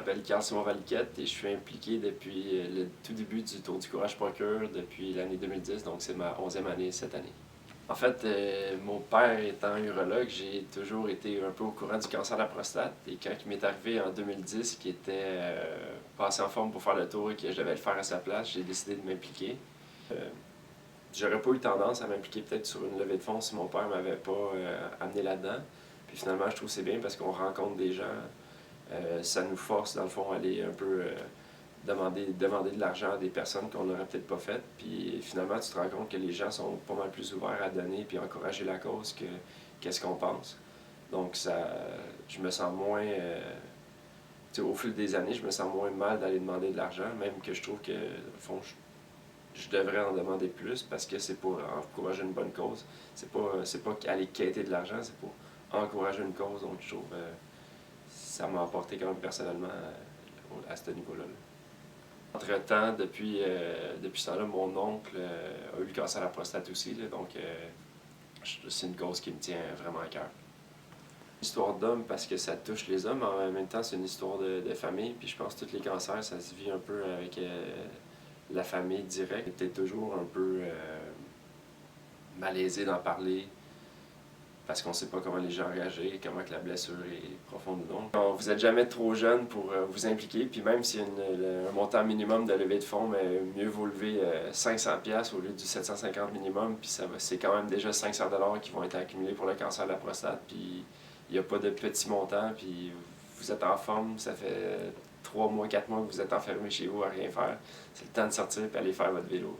m'appelle Carl-Simon Valiquette et je suis impliqué depuis le tout début du Tour du Courage Procure depuis l'année 2010, donc c'est ma 11e année cette année. En fait, mon père étant urologue, j'ai toujours été un peu au courant du cancer de la prostate. Et quand il m'est arrivé en 2010 qu'il était pas assez en forme pour faire le tour et que je devais le faire à sa place, j'ai décidé de m'impliquer. J'aurais pas eu tendance à m'impliquer peut-être sur une levée de fonds si mon père m'avait pas amené là-dedans. Puis finalement, je trouve que c'est bien parce qu'on rencontre des gens. Ça nous force, dans le fond, à aller un peu demander de l'argent à des personnes qu'on n'aurait peut-être pas faites. Puis finalement, tu te rends compte que les gens sont pas mal plus ouverts à donner puis à encourager la cause que qu'est-ce qu'on pense. Donc, je me sens moins. Au fil des années, je me sens moins mal d'aller demander de l'argent, même que je trouve que, au fond, je devrais en demander plus parce que c'est pour encourager une bonne cause. C'est pas aller quêter de l'argent, c'est pour encourager une cause. Donc, je trouve ça m'a apporté quand même personnellement à ce niveau-là. Entre-temps, depuis ce temps-là, mon oncle a eu le cancer de la prostate aussi, là, donc c'est une cause qui me tient vraiment à cœur. Histoire d'homme parce que ça touche les hommes, mais en même temps c'est une histoire de famille, puis je pense que tous les cancers, ça se vit un peu avec la famille directe. J'étais toujours un peu malaisé d'en parler, parce qu'on ne sait pas comment les gens réagissent, comment que la blessure est profonde ou non. Vous n'êtes jamais trop jeune pour vous impliquer, puis même s'il y a un montant minimum de levée de fonds, mais mieux vaut lever 500$ au lieu du 750 minimum, puis c'est quand même déjà 500$ qui vont être accumulés pour le cancer de la prostate, puis il n'y a pas de petits montants, puis vous êtes en forme, ça fait 3 mois, 4 mois que vous êtes enfermé chez vous à rien faire. C'est le temps de sortir et aller faire votre vélo.